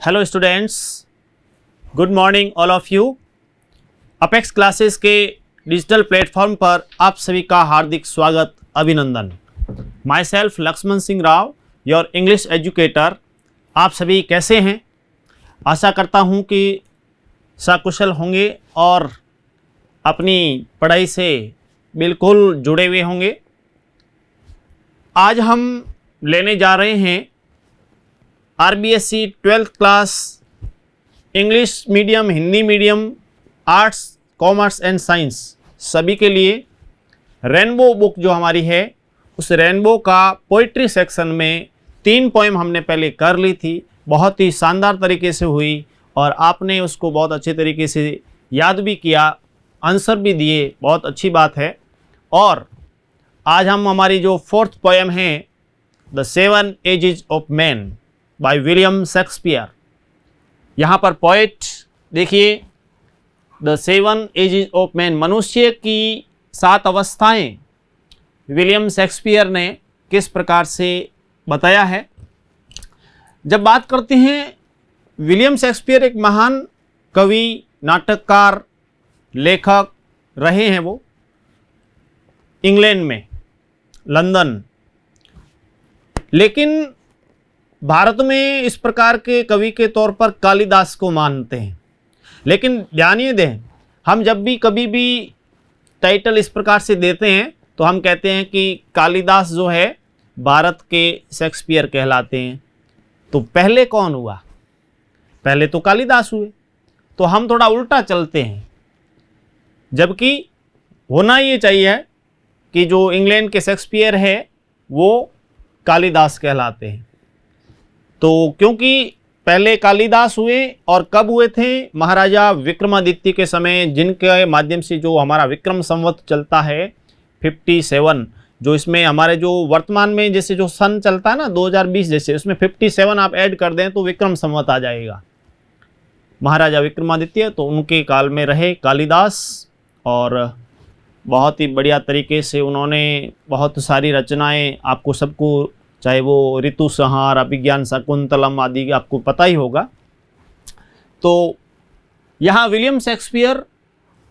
Hello students, good morning all of you. Apex classes के digital platform पर आप सभी का हार्दिक स्वागत, अभिनंदन। Myself Lakshman Singh Rao, your English educator. आप सभी कैसे हैं? आशा करता हूं कि सकुशल होंगे और अपनी पढ़ाई से बिल्कुल जुड़े हुए होंगे। आज हम लेने जा रहे हैं RBSC 12th class English medium, Hindi medium, arts, commerce and science सभी के लिए रेनबो बुक जो हमारी है, उस रेनबो का पोइट्री सेक्शन में 3 पोएम हमने पहले कर ली थी। बहुत ही शानदार तरीके से हुई और आपने उसको बहुत अच्छे तरीके से याद भी किया, आंसर भी दिए, बहुत अच्छी बात है। और आज हम हमारी जो 4th पोएम है, the 7 ages of man by William Shakespeare. यहाँ पर पोएट देखिए, द 7 एजेस ऑफ मैन, मनुष्य की 7 अवस्थाएं विलियम शेक्सपियर ने किस प्रकार से बताया है। जब बात करते हैं, विलियम शेक्सपियर एक महान कवि, नाटककार, लेखक रहे हैं। वो इंग्लैंड में, लंदन। लेकिन भारत में इस प्रकार के कवि के तौर पर कालिदास को मानते हैं। लेकिन ध्यान ये दें, हम जब भी कभी भी टाइटल इस प्रकार से देते हैं तो हम कहते हैं कि कालिदास जो है भारत के शेक्सपियर कहलाते हैं। तो पहले कौन हुआ? पहले तो कालिदास हुए। तो हम थोड़ा उल्टा चलते हैं, जबकि होना ये चाहिए कि जो इंग्लैंड के शेक्सपियर है वो कालिदास कहलाते हैं। तो क्योंकि पहले कालिदास हुए, और कब हुए थे? महाराजा विक्रमादित्य के समय, जिनके माध्यम से जो हमारा विक्रम संवत चलता है 57, जो इसमें हमारे जो वर्तमान में जैसे जो सन चलता है ना 2020 जैसे, उसमें 57 आप ऐड कर दें तो विक्रम संवत आ जाएगा। महाराजा विक्रमादित्य, तो उनके काल में रहे कालिदास और बहुत ही बढ़िया तरीके से उन्होंने बहुत सारी रचनाएं, आपको सबको, चाहे वो ऋतु संहार, अभिज्ञान शाकुंतलम आदि आपको पता ही होगा। तो यहाँ विलियम शेक्सपियर,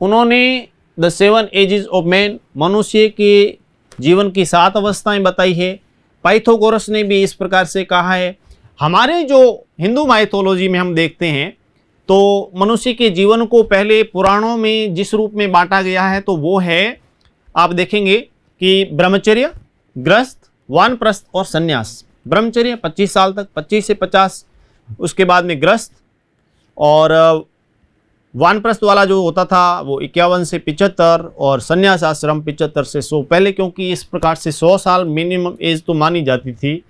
उन्होंने द 7 एजेस ऑफ मैन, मनुष्य के जीवन की 7 अवस्थाएं बताई है। पाइथागोरस ने भी इस प्रकार से कहा है। हमारे जो हिंदू माइथोलॉजी में हम देखते हैं तो मनुष्य के जीवन को पहले पुराणों में जिस रूप में बांटा गया है तो वो है, आप देखेंगे कि ब्रह्मचर्य, गृहस्थ, वानप्रस्थ और संन्यास। ब्रह्मचर्य 25 साल तक, 25 से 50, उसके बाद में गृहस्थ, और वानप्रस्थ वाला जो होता था वो 51 से 75, और संन्यास आश्रम 75 से 100। पहले क्योंकि इस प्रकार से 100 साल मिनिमम एज तो मानी जाती थी,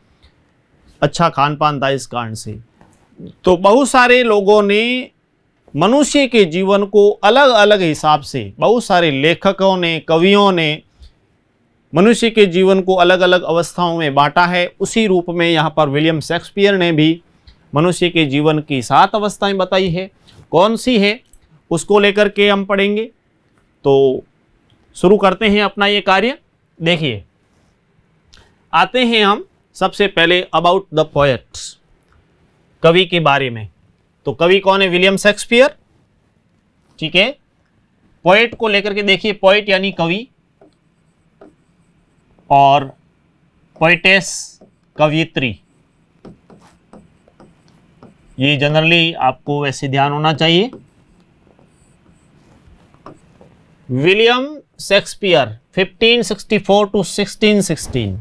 अच्छा खान पान था इस कारण से। तो बहुत सारे लोगों ने मनुष्य के जीवन को अलग अलग हिसाब से, बहुत सारे लेखकों ने, कवियों ने मनुष्य के जीवन को अलग अलग अवस्थाओं में बांटा है। उसी रूप में यहाँ पर विलियम शेक्सपियर ने भी मनुष्य के जीवन की 7 अवस्थाएं बताई है। कौन सी है उसको लेकर के हम पढ़ेंगे। तो शुरू करते हैं अपना ये कार्य। देखिए, आते हैं हम सबसे पहले अबाउट द पोएट, कवि के बारे में। तो कवि कौन है? विलियम शेक्सपियर, ठीक है। पोएट को लेकर के देखिए, पोएट यानी कवि, और पोएटेस कवियत्री। ये जनरली आपको वैसे ध्यान होना चाहिए। विलियम शेक्सपियर 1564 टू 1616,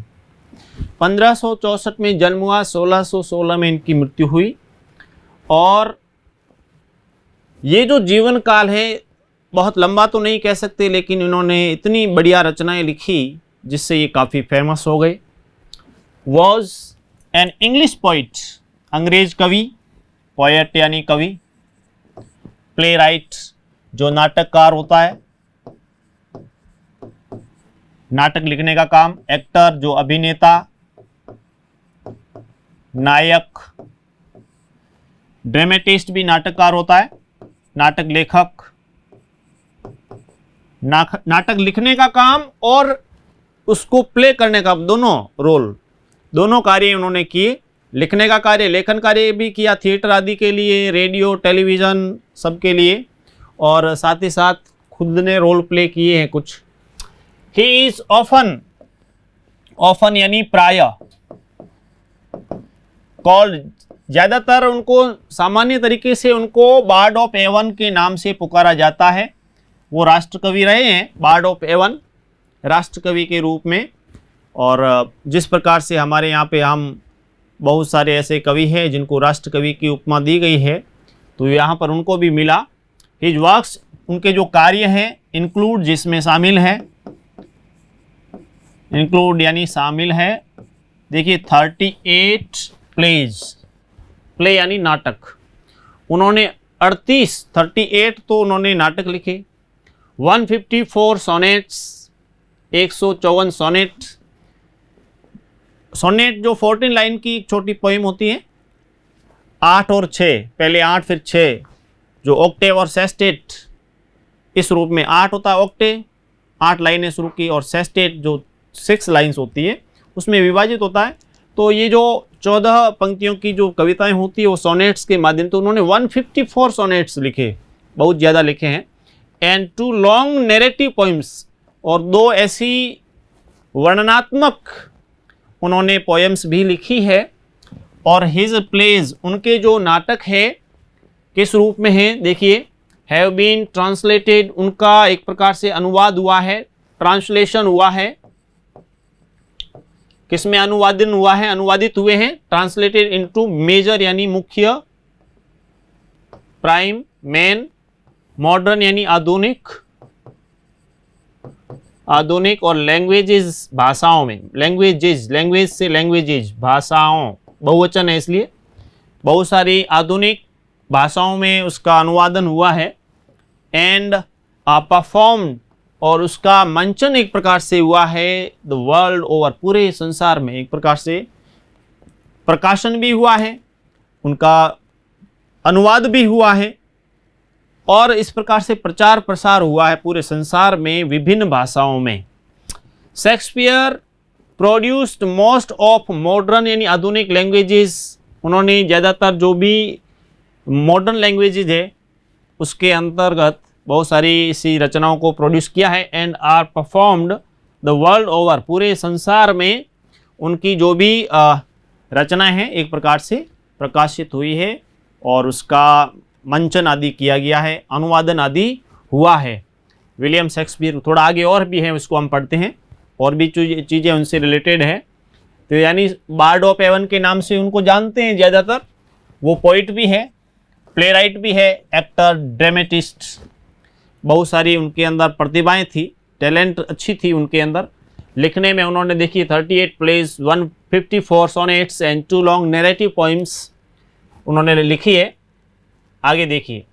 1564 में जन्म हुआ, 1616 में इनकी मृत्यु हुई। और ये जो जीवन काल है बहुत लंबा तो नहीं कह सकते, लेकिन इन्होंने इतनी बढ़िया रचनाएं लिखी जिससे ये काफ़ी फेमस हो गए। वॉज एन इंग्लिश पोइट, अंग्रेज कवि, पोएट यानी कवि, प्ले राइट जो नाटककार होता है, नाटक लिखने का काम, एक्टर जो अभिनेता, नायक, ड्रामेटिस्ट भी नाटककार होता है, नाटक लेखक, नाटक लिखने का काम और उसको प्ले करने का, दोनों रोल, दोनों कार्य उन्होंने किए। लिखने का कार्य, लेखन कार्य भी किया थिएटर आदि के लिए, रेडियो, टेलीविज़न सब के लिए, और साथ ही साथ खुद ने रोल प्ले किए हैं कुछ। ही इज ऑफन, ऑफन यानी प्राय, कॉल्ड, ज़्यादातर उनको सामान्य तरीके से उनको बार्ड ऑफ एवन के नाम से पुकारा जाता है। वो राष्ट्रकवि रहे हैं, बार्ड ऑफ एवन, राष्ट्रकवि के रूप में। और जिस प्रकार से हमारे यहाँ पे हम बहुत सारे ऐसे कवि हैं जिनको राष्ट्रकवि की उपमा दी गई है, तो यहाँ पर उनको भी मिला। हिज वर्क्स, उनके जो कार्य हैं, इंक्लूड जिसमें शामिल है, इंक्लूड यानी शामिल है, देखिए 38 प्लेज, प्ले यानी नाटक, उन्होंने 38 तो उन्होंने नाटक लिखे, 154 सोनेट्स, 154 सोनेट, सोनेट जो 14 लाइन की एक छोटी पोइम होती है, 8 और 6, पहले 8 फिर 6, जो ऑक्टेव और सेस्टेट इस रूप में, 8 होता है ऑक्टेव, 8 लाइनें शुरू की, और सेस्टेट जो 6 लाइन्स होती है उसमें विभाजित होता है। तो ये जो 14 पंक्तियों की जो कविताएं होती है वो सोनेट्स के माध्यम, तो उन्होंने 154 सोनेट्स लिखे, बहुत ज़्यादा लिखे हैं। एंड 2 लॉन्ग नैरेटिव पोइम्स, और 2 ऐसी वर्णनात्मक उन्होंने पोएम्स भी लिखी है। और हिज प्लेज, उनके जो नाटक है किस रूप में है, देखिए, हैव बीन ट्रांसलेटेड, उनका एक प्रकार से अनुवाद हुआ है, ट्रांसलेशन हुआ है, किसमें अनुवादन हुआ है, अनुवादित हुए हैं, ट्रांसलेटेड इनटू मेजर यानी मुख्य, प्राइम, मेन, मॉडर्न यानी आधुनिक, आधुनिक, और लैंग्वेजेस भाषाओं में, लैंग्वेजेस, लैंग्वेज से लैंग्वेजेस, भाषाओं, बहुवचन है इसलिए, बहुत सारी आधुनिक भाषाओं में उसका अनुवादन हुआ है। एंड परफॉर्म्ड, और उसका मंचन एक प्रकार से हुआ है द वर्ल्ड ओवर, पूरे संसार में एक प्रकार से प्रकाशन भी हुआ है, उनका अनुवाद भी हुआ है, और इस प्रकार से प्रचार प्रसार हुआ है पूरे संसार में विभिन्न भाषाओं में। Shakespeare produced most of modern यानी आधुनिक लैंग्वेजेस, उन्होंने ज़्यादातर जो भी मॉडर्न लैंग्वेजेज है उसके अंतर्गत बहुत सारी इसी रचनाओं को प्रोड्यूस किया है। And are performed the world over, पूरे संसार में उनकी जो भी रचनाएं हैं एक प्रकार से प्रकाशित हुई है, और उसका मंचन आदि किया गया है, अनुवादन आदि हुआ है। विलियम शेक्सपियर, थोड़ा आगे और भी है, उसको हम पढ़ते हैं, और भी चीज़ें उनसे रिलेटेड है। तो यानी बार्ड ऑफ एवन के नाम से उनको जानते हैं ज़्यादातर। वो पोइट भी है, प्ले राइट भी है, एक्टर, ड्रामेटिस्ट, बहुत सारी उनके अंदर प्रतिभाएं थी, टैलेंट अच्छी थी उनके अंदर। लिखने में उन्होंने देखिए 38 plays, 154 sonnets and 2 long narrative poems उन्होंने लिखी है। आगे देखिए,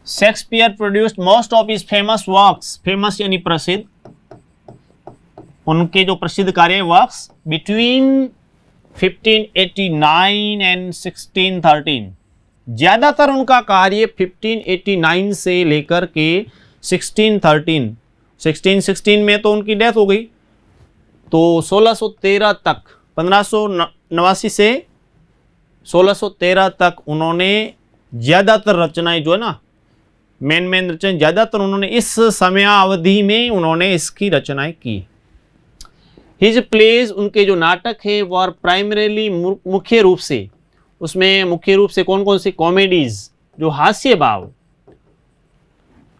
Shakespeare produced most of his famous works, famous यानी प्रसिद्ध, उनके जो प्रसिद्ध कार्य वर्क्स बिटवीन 1589 एंड 1613, ज़्यादातर उनका कार्य 1589 से लेकर के 1613, 1616 में तो उनकी डेथ हो गई, तो 1613 तक, 1589 से 1613 तक उन्होंने ज़्यादातर रचनाएं जो है ना, मेन रचनाएं ज़्यादातर उन्होंने इस समयावधि में उन्होंने इसकी रचनाएं की। हिज प्लेज, उनके जो नाटक है वो आर प्राइमरीली, मुख्य रूप से, उसमें मुख्य रूप से कौन कौन सी, कॉमेडीज, जो हास्य भाव,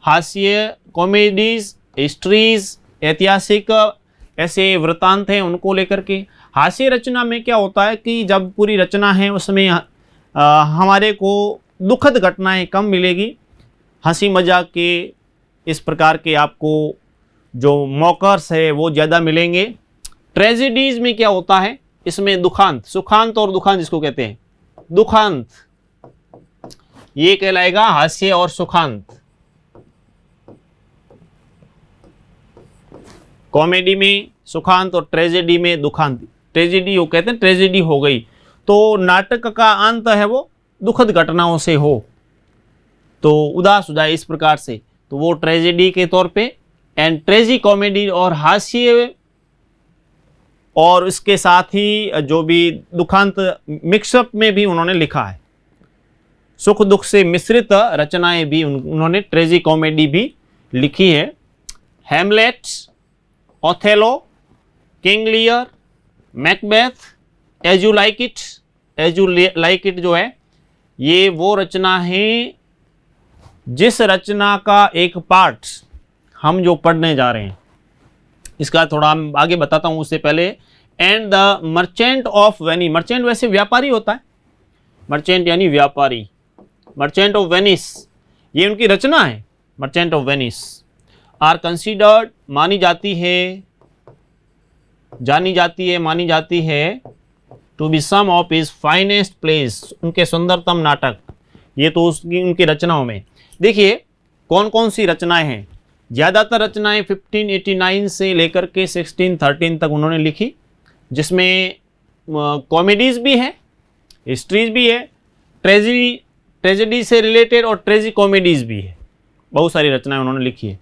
हास्य कॉमेडीज, हिस्ट्रीज, ऐतिहासिक ऐसे वृत्तांत हैं उनको लेकर के। हास्य रचना में क्या होता है कि जब पूरी रचना है उसमें हमारे को दुखद घटनाएं कम मिलेगी, हंसी मजाक के इस प्रकार के आपको जो मौकर्स है वो ज़्यादा मिलेंगे। ट्रेजेडीज में क्या होता है, इसमें दुखांत, सुखांत और दुखांत जिसको कहते हैं, दुखांत ये कहलाएगा हास्य और सुखांत। कॉमेडी में सुखांत और ट्रेजेडी में दुखांत। ट्रेजेडी वो कहते हैं ट्रेजेडी हो गई तो नाटक का अंत है वो दुखद घटनाओं से हो, तो उदास हो जाए इस प्रकार से, तो वो ट्रेजेडी के तौर पे। एंड ट्रेजी कॉमेडी और हास्य और इसके साथ ही जो भी दुखांत मिक्सअप में भी उन्होंने लिखा है। सुख दुख से मिश्रित रचनाएं भी उन्होंने ट्रेजी कॉमेडी भी लिखी है। Hamlet, Othello, King Lear, Macbeth, as you like it. As you like it जो है ये वो रचना है जिस रचना का एक पार्ट हम जो पढ़ने जा रहे हैं, इसका थोड़ा हम आगे बताता हूं उससे पहले। And the merchant of Venice, merchant वैसे व्यापारी होता है, मर्चेंट यानी व्यापारी। मर्चेंट ऑफ वेनिस ये उनकी रचना है। Merchant of Venice are considered, मानी जाती है, जानी जाती है, मानी जाती है to be some of his finest plays, उनके सुंदरतम नाटक। ये तो उनकी रचनाओं में देखिए कौन कौन सी रचनाएं हैं। ज़्यादातर रचनाएं 1589 से लेकर के 1613 तक उन्होंने लिखी, जिसमें कॉमेडीज़ भी हैं, हिस्ट्रीज भी है, ट्रेजेडी से रिलेटेड और ट्रेजी कॉमेडीज़ भी है। बहुत सारी रचनाएं उन्होंने लिखी है।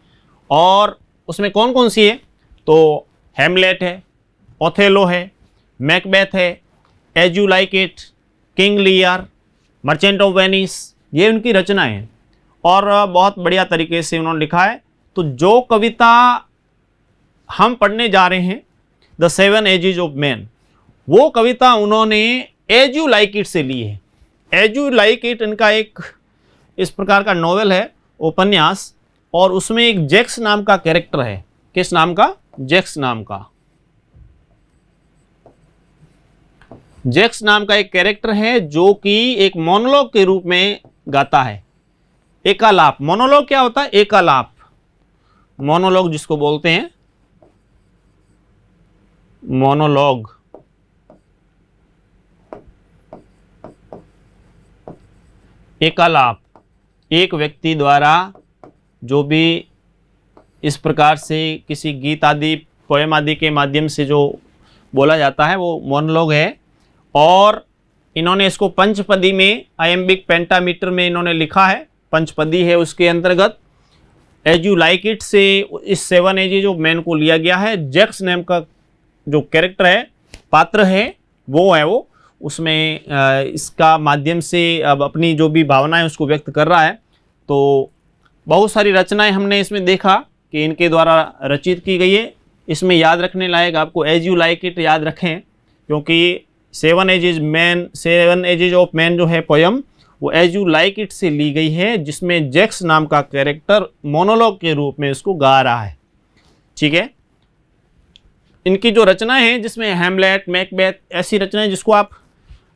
और उसमें कौन कौन सी है तो हैमलेट है, ओथेलो है, मैकबेथ है, as you like it, King Lear, Merchant of Venice, ये उनकी रचनाएं हैं और बहुत बढ़िया तरीके से उन्होंने लिखा है। तो जो कविता हम पढ़ने जा रहे हैं the seven edges of man, वो कविता उन्होंने एज यू लाइक इट से ली है। एज यू लाइक इट इनका एक इस प्रकार का नॉवेल है, उपन्यास, और उसमें एक जैक्स नाम का कैरेक्टर है। किस नाम का? जैक्स नाम का। जैक्स नाम का एक कैरेक्टर है जो कि एक मोनोलॉग के रूप में गाता है। एकालाप, मोनोलॉग क्या होता है? एकालाप, मोनोलॉग जिसको बोलते हैं, मोनोलॉग। एकालाप एक व्यक्ति द्वारा जो भी इस प्रकार से किसी गीत आदि, पोएम आदि के माध्यम से जो बोला जाता है वो मोनोलॉग है। और इन्होंने इसको पंचपदी में, आयम्बिक पेंटामीटर में इन्होंने लिखा है, पंचपदी है उसके अंतर्गत। एज यू लाइक इट से इस सेवन एजेज ऑफ मैन को लिया गया है। जैक्स नेम का जो कैरेक्टर है, पात्र है, वो है वो उसमें इसका माध्यम से अब अपनी जो भी भावनाएं उसको व्यक्त कर रहा है। तो बहुत सारी रचनाएं हमने इसमें देखा कि इनके द्वारा रचित की गई है। इसमें याद रखने लायक आपको एज यू लाइक इट याद रखें, क्योंकि सेवन एजेज ऑफ मैन जो है पोयम, वो एज यू लाइक इट से ली गई है, जिसमें जैक्स नाम का कैरेक्टर मोनोलॉग के रूप में इसको गा रहा है। ठीक है, इनकी जो रचनाएं हैं जिसमें हैमलेट, मैकबेथ, ऐसी रचनाएं जिसको आप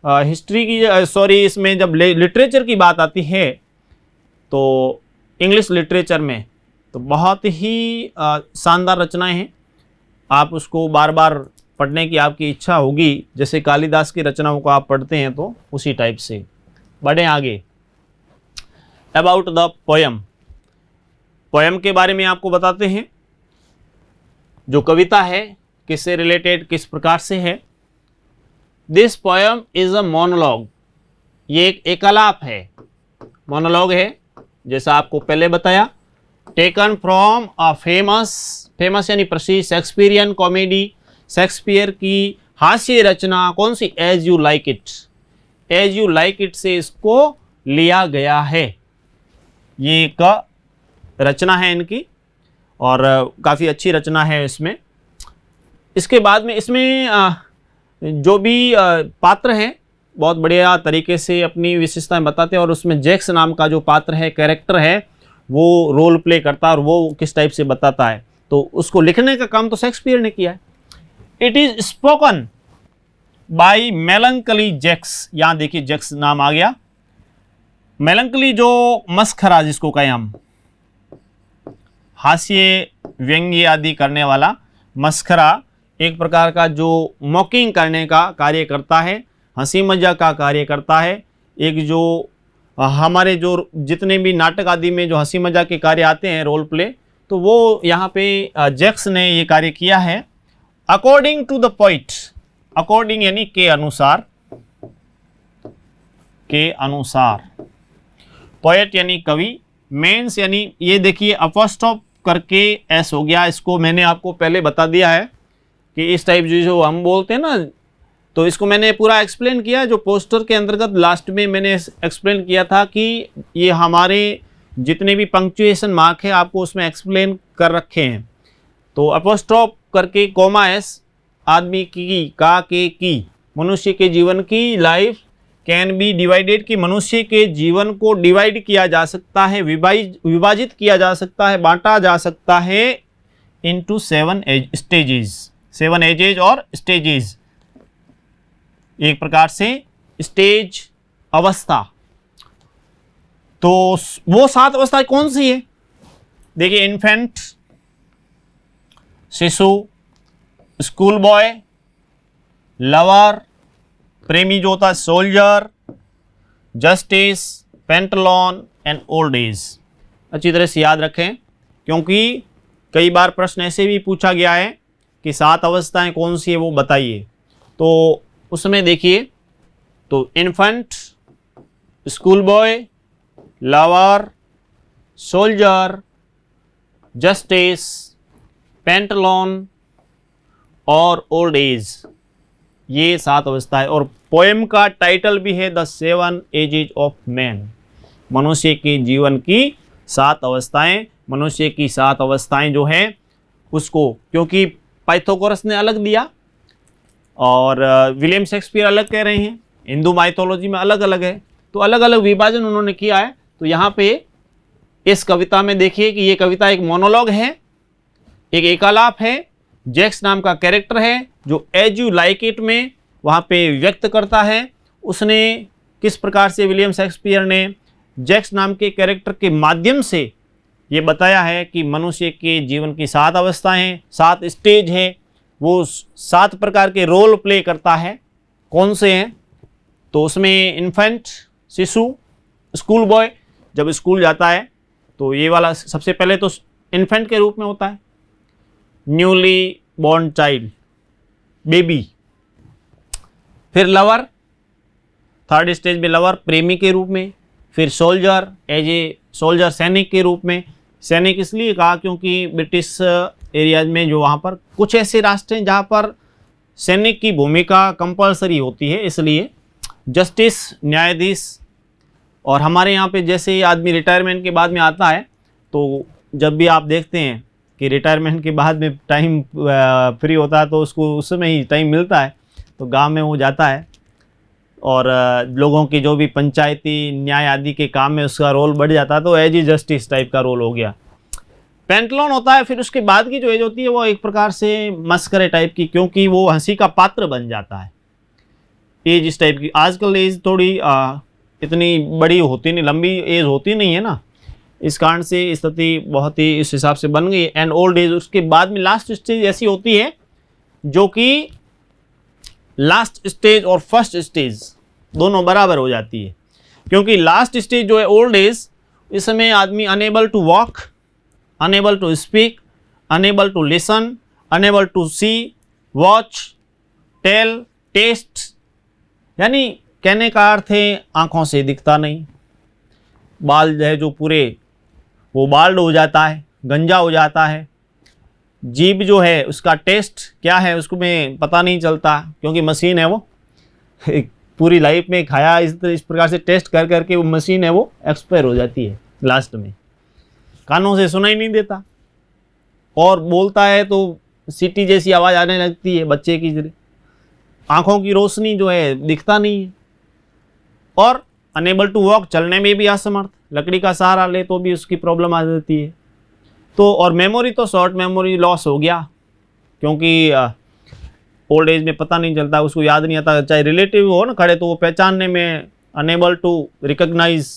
हिस्ट्री की इसमें जब लिटरेचर की बात आती है तो इंग्लिश लिटरेचर में तो बहुत ही शानदार रचनाएं हैं। आप उसको बार बार पढ़ने की आपकी इच्छा होगी, जैसे कालिदास की रचनाओं को आप पढ़ते हैं तो उसी टाइप से। बढ़े आगे। अबाउट द पोयम, पोयम के बारे में आपको बताते हैं। जो कविता है किससे रिलेटेड, किस प्रकार से है। This poem is a monologue, ये एक एकालाप है, मोनोलॉग है, जैसा आपको पहले बताया। टेकन फ्रॉम अ फेमस यानी प्रसिद्ध शेक्सपियरियन कॉमेडी, शेक्सपियर की हास्य रचना कौन सी? As you like it. As you like it से इसको लिया गया है। ये एक रचना है इनकी और काफ़ी अच्छी रचना है इसमें। इसके बाद में इसमें जो भी पात्र हैं बहुत बढ़िया तरीके से अपनी विशेषताएं बताते हैं, और उसमें जैक्स नाम का जो पात्र है, कैरेक्टर है, वो रोल प्ले करता है और वो किस टाइप से बताता है। तो उसको लिखने का काम तो शेक्सपियर ने किया है। It is spoken by melancholy Jaques. यहाँ देखिए जैक्स नाम आ गया। मेलंकली जो मस्खरा जिसको कहें हम, हास्य व्यंग्य आदि करने वाला, मस्खरा एक प्रकार का जो मॉकिंग करने का कार्य करता है, हंसी मजाक का कार्य करता है। एक जो हमारे जो जितने भी नाटक आदि में जो हंसी मजाक के कार्य आते हैं, रोल प्ले, तो वो यहाँ पे जैक्स ने ये कार्य किया है। According to the poet, according यानी के अनुसार, के अनुसार, पोएट यानी कवि, मेंस यानी ये देखिए अपॉस्ट्रोफ करके एस हो गया, इसको मैंने आपको पहले बता दिया है। कि इस टाइप जो हम बोलते हैं ना, तो इसको मैंने पूरा एक्सप्लेन किया जो पोस्टर के अंतर्गत लास्ट में मैंने एक्सप्लेन किया था कि ये हमारे जितने भी पंक्चुएशन मार्क है आपको उसमें एक्सप्लेन कर रखे हैं। तो अपोस्ट्रोफ करके कोमा एस, आदमी की, का, के, की, मनुष्य के जीवन की, लाइफ कैन बी डिवाइडेड, कि मनुष्य के जीवन को डिवाइड किया जा सकता है, विभाजित किया जा सकता है, बांटा जा सकता है इनटू 7 स्टेजेस, 7 एजेज और स्टेजेस, एक प्रकार से स्टेज, अवस्था। तो वो 7 अवस्था कौन सी है? देखिए, इन्फेंट, शिशु, स्कूल बॉय, लवर, प्रेमी जो होता है, soldier, justice, pantaloon and old age. अच्छी तरह से याद रखें, क्योंकि कई बार प्रश्न ऐसे भी पूछा गया है कि 7 अवस्थाएं कौन सी है वो बताइए। तो उसमें देखिए, तो infant, school boy, lover, soldier, justice, pantaloon और ओल्ड एज, ये 7 अवस्थाएं। और पोएम का टाइटल भी है द 7 एजेज ऑफ मैन, मनुष्य के जीवन की 7 अवस्थाएं। मनुष्य की 7 अवस्थाएं जो है उसको, क्योंकि पाइथागोरस ने अलग दिया और विलियम शेक्सपियर अलग कह रहे हैं, हिंदू माइथोलॉजी में अलग अलग है, तो अलग अलग विभाजन उन्होंने किया है। तो यहाँ पे इस कविता में देखिए कि ये कविता एक मोनोलॉग है, एक एकालाप है। जैक्स नाम का कैरेक्टर है जो एज यू लाइक इट में वहाँ पे व्यक्त करता है उसने किस प्रकार से विलियम शेक्सपियर ने जैक्स नाम के कैरेक्टर के माध्यम से ये बताया है कि मनुष्य के जीवन की 7 अवस्थाएं, 7 स्टेज है, वो 7 प्रकार के रोल प्ले करता है। कौन से हैं? तो उसमें इन्फेंट, शिशु, स्कूल बॉय, जब स्कूल जाता है तो ये वाला सबसे पहले तो इन्फेंट के रूप में होता है, न्यूली बॉर्न चाइल्ड, बेबी। फिर लवर, 3rd स्टेज में लवर, प्रेमी के रूप में। फिर सोल्जर, एज ए सोल्जर, सैनिक के रूप में। सैनिक इसलिए कहा क्योंकि ब्रिटिश एरियाज में जो वहाँ पर कुछ ऐसे राष्ट्र हैं जहाँ पर सैनिक की भूमिका कंपलसरी होती है, इसलिए। जस्टिस, न्यायाधीश। और हमारे यहाँ पे जैसे आदमी रिटायरमेंट के बाद में आता है तो जब भी आप देखते हैं कि रिटायरमेंट के बाद में टाइम फ्री होता है तो उसको उस समय ही टाइम मिलता है तो गांव में वो जाता है और लोगों की जो भी पंचायती न्याय आदि के काम में उसका रोल बढ़ जाता है, तो एज ई जस्टिस टाइप का रोल हो गया। पेंटलॉन होता है फिर उसके बाद की जो एज होती है वो एक प्रकार से मस्करे टाइप की, क्योंकि वो हंसी का पात्र बन जाता है। एज इस टाइप की, आजकल एज थोड़ी इतनी बड़ी होती नहीं, लंबी एज होती नहीं है ना, इस कारण से स्थिति बहुत ही इस हिसाब से बन गई। एंड ओल्ड एज, उसके बाद में लास्ट स्टेज ऐसी होती है जो कि लास्ट स्टेज और फर्स्ट स्टेज दोनों बराबर हो जाती है, क्योंकि लास्ट स्टेज जो है ओल्ड एज, इस समय आदमी unable to walk, unable to speak, unable to listen, unable to see, watch, tell, taste, यानी कहने का अर्थ है आँखों से दिखता नहीं, बाल जो है जो पूरे वो बाल्ड हो जाता है, गंजा हो जाता है, जीभ जो है उसका टेस्ट क्या है उसको में पता नहीं चलता क्योंकि मशीन है वो पूरी लाइफ में खाया इस प्रकार से टेस्ट कर करके वो मशीन है वो एक्सपायर हो जाती है लास्ट में। कानों से सुनाई नहीं देता और बोलता है तो सीटी जैसी आवाज़ आने लगती है बच्चे की तरह। आँखों की रोशनी जो है दिखता नहीं है और अनेबल टू वॉक, चलने में भी असमर्थ, लकड़ी का सहारा ले तो भी उसकी प्रॉब्लम आ जाती है। तो और मेमोरी तो शॉर्ट मेमोरी लॉस हो गया, क्योंकि ओल्ड एज में पता नहीं चलता, उसको याद नहीं आता, चाहे रिलेटिव हो ना खड़े तो वो पहचानने में अनेबल टू रिकॉग्नाइज,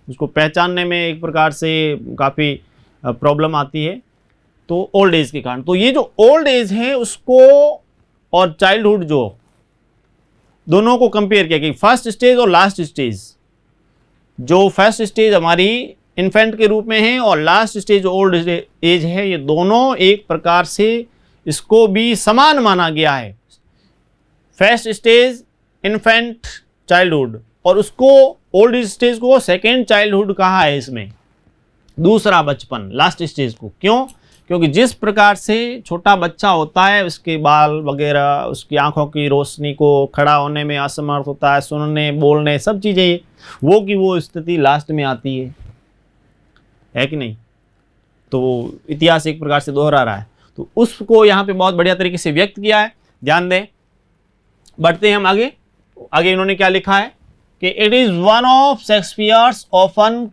उसको पहचानने में एक प्रकार से काफ़ी प्रॉब्लम आती है तो ओल्ड एज के कारण। तो ये जो ओल्ड एज है उसको और चाइल्डहुड जो दोनों को कंपेयर किया कि फर्स्ट स्टेज और लास्ट स्टेज, जो फर्स्ट स्टेज हमारी इन्फेंट के रूप में है और लास्ट स्टेज ओल्ड एज है, ये दोनों एक प्रकार से इसको भी समान माना गया है। फर्स्ट स्टेज इन्फेंट चाइल्डहुड और उसको ओल्ड स्टेज को सेकेंड चाइल्डहुड कहा है, इसमें दूसरा बचपन लास्ट स्टेज को। क्यों? क्योंकि जिस प्रकार से छोटा बच्चा होता है, उसके बाल वगैरह, उसकी आंखों की रोशनी को खड़ा होने में असमर्थ होता है, सुनने बोलने सब चीज़ें वो की वो स्थिति लास्ट में आती है कि नहीं। तो इतिहास एक प्रकार से दोहरा रहा है, तो उसको यहाँ पे बहुत बढ़िया तरीके से व्यक्त किया है। ध्यान दें, बढ़ते हैं हम आगे। आगे इन्होंने क्या लिखा है कि it is one of Shakespeare's often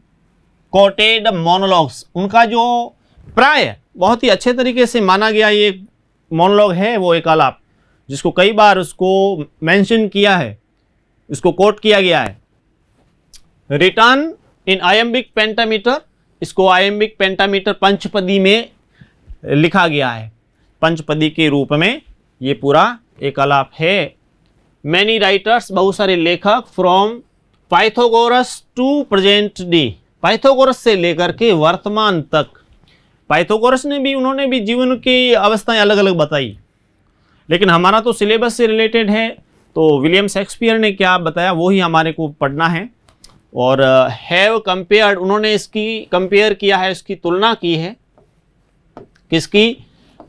coated monologues. उनका जो प्राय बहुत ही अच्छे तरीके से माना गया ये मोनोलॉग है, वो एक आलाप जिसको कई बार उसको मेंशन किया है, इसको कोट किया गया है। रिटर्न इन आयम्बिक पेंटामीटर, इसको आयम्बिक पेंटामीटर पंचपदी में लिखा गया है, पंचपदी के रूप में ये पूरा एक आलाप है। मैनी राइटर्स, बहुत सारे लेखक, from Pythagoras to present day, Pythagoras से लेकर के वर्तमान तक। पाइथागोरस ने भी, उन्होंने भी जीवन की अवस्थाएं अलग अलग बताई, लेकिन हमारा तो सिलेबस से रिलेटेड है, तो विलियम शेक्सपियर ने क्या बताया वो ही हमारे को पढ़ना है। और हैव कंपेयर्ड, उन्होंने इसकी कंपेयर किया है, इसकी तुलना की है, किसकी,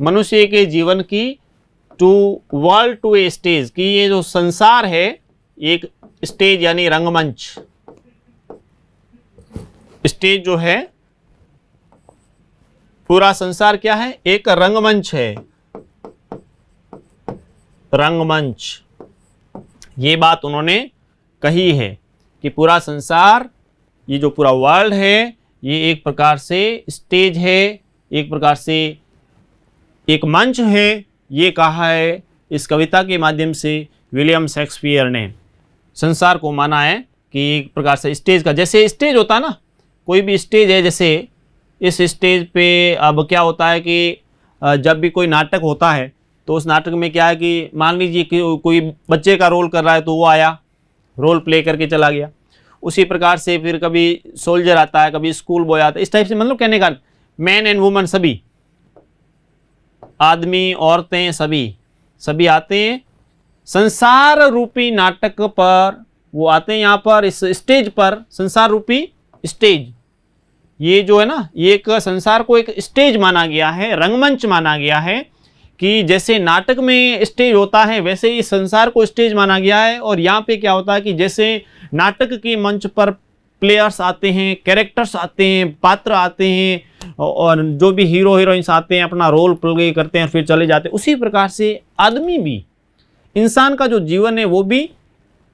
मनुष्य के जीवन की, to world to a stage, कि ये जो संसार है एक स्टेज यानी रंगमंच, स्टेज जो है पूरा संसार क्या है, एक रंगमंच है, रंगमंच। ये बात उन्होंने कही है कि पूरा संसार, ये जो पूरा वर्ल्ड है, ये एक प्रकार से स्टेज है, एक प्रकार से एक मंच है। ये कहा है इस कविता के माध्यम से विलियम शेक्सपियर ने, संसार को माना है कि एक प्रकार से स्टेज का, जैसे स्टेज होता है ना, कोई भी स्टेज है, जैसे इस स्टेज पे अब क्या होता है कि जब भी कोई नाटक होता है तो उस नाटक में क्या है कि मान लीजिए कि कोई बच्चे का रोल कर रहा है तो वो आया, रोल प्ले करके चला गया। उसी प्रकार से फिर कभी सोल्जर आता है, कभी स्कूल बॉय आता है, इस टाइप से, मतलब कहने का मैन एंड वुमन सभी, आदमी औरतें सभी आते हैं संसार रूपी नाटक पर, वो आते हैं यहाँ पर इस स्टेज पर, संसार रूपी स्टेज। ये जो है ना, ये एक संसार को एक स्टेज माना गया है, रंगमंच माना गया है, कि जैसे नाटक में स्टेज होता है वैसे ही संसार को स्टेज माना गया है। और यहाँ पे क्या होता है कि जैसे नाटक के मंच पर प्लेयर्स आते हैं, कैरेक्टर्स आते हैं, पात्र आते हैं, और जो भी हीरो हीरोइंस आते हैं अपना रोल प्ले करते हैं फिर चले जाते हैं, उसी प्रकार से आदमी भी, इंसान का जो जीवन है वो भी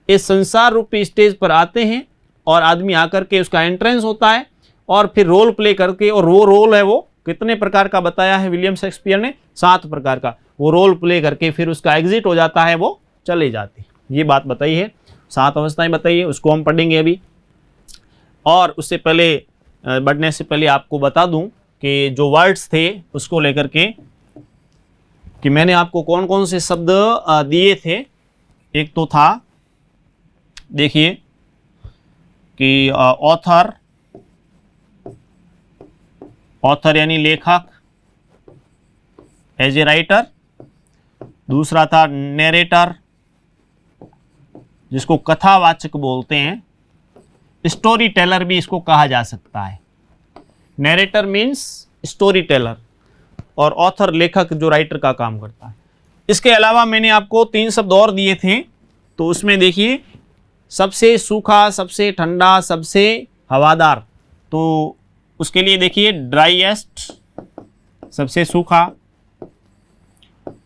इस संसार रूपी स्टेज पर आते हैं, और आदमी आकर के उसका एंट्रेंस होता है और फिर रोल प्ले करके, और वो रोल है वो कितने प्रकार का बताया है विलियम शेक्सपियर ने, 7 प्रकार का, वो रोल प्ले करके फिर उसका एग्जिट हो जाता है, वो चले जाते, ये बात बताई है, 7 अवस्थाएं बताई है, उसको हम पढ़ेंगे अभी। और उससे पहले बढ़ने से पहले आपको बता दूं कि जो वर्ड्स थे उसको लेकर के कि मैंने आपको कौन कौन से शब्द दिए थे। एक तो था, देखिए कि ऑथर, ऑथर यानी लेखक, एज ए राइटर। दूसरा था नरेटर, जिसको कथावाचक बोलते हैं, स्टोरी टेलर भी इसको कहा जा सकता है। नरेटर मीन्स स्टोरी टेलर, और ऑथर लेखक जो राइटर का काम करता है। इसके अलावा मैंने आपको 3 शब्द और दिए थे, तो उसमें देखिए सबसे सूखा, सबसे ठंडा, सबसे हवादार, तो उसके लिए देखिए ड्राईएस्ट सबसे सूखा,